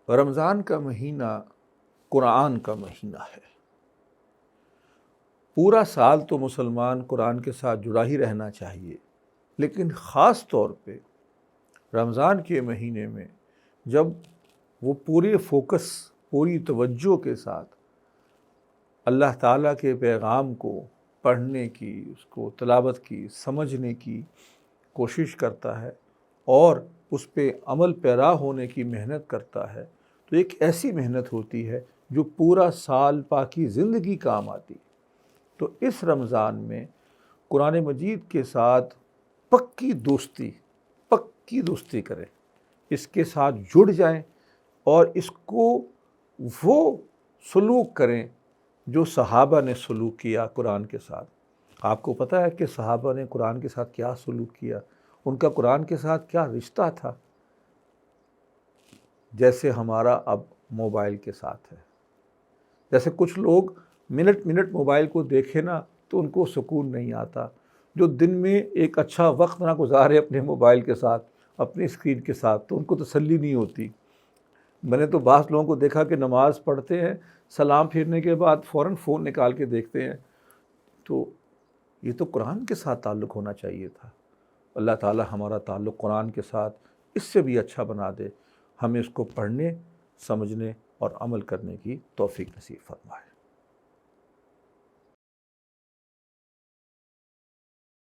رمضان کا مہینہ قرآن کا مہینہ ہے۔ پورا سال تو مسلمان قرآن کے ساتھ جڑا ہی رہنا چاہیے، لیکن خاص طور پہ رمضان کے مہینے میں جب وہ پورے فوکس، پوری توجہ کے ساتھ اللہ تعالیٰ کے پیغام کو پڑھنے کی، اس کو تلاوت کی، سمجھنے کی کوشش کرتا ہے اور اس پہ عمل پیرا ہونے کی محنت کرتا ہے، تو ایک ایسی محنت ہوتی ہے جو پورا سال پاکی زندگی کام آتی۔ تو اس رمضان میں قرآن مجید کے ساتھ پکی دوستی کریں، اس کے ساتھ جڑ جائیں اور اس کو وہ سلوک کریں جو صحابہ نے سلوک کیا قرآن کے ساتھ۔ آپ کو پتہ ہے کہ صحابہ نے قرآن کے ساتھ کیا سلوک کیا، ان کا قرآن کے ساتھ کیا رشتہ تھا؟ جیسے ہمارا اب موبائل کے ساتھ ہے۔ جیسے کچھ لوگ منٹ موبائل کو دیکھے نا تو ان کو سکون نہیں آتا، جو دن میں ایک اچھا وقت نہ گزارے اپنے موبائل کے ساتھ، اپنی اسکرین کے ساتھ، تو ان کو تسلی نہیں ہوتی۔ میں نے تو بعض لوگوں کو دیکھا کہ نماز پڑھتے ہیں، سلام پھیرنے کے بعد فوراً فون نکال کے دیکھتے ہیں۔ تو یہ تو قرآن کے ساتھ تعلق ہونا چاہیے تھا۔ اللہ تعالی ہمارا تعلق قرآن کے ساتھ اس سے بھی اچھا بنا دے، ہمیں اس کو پڑھنے، سمجھنے اور عمل کرنے کی توفیق نصیب فرمائے۔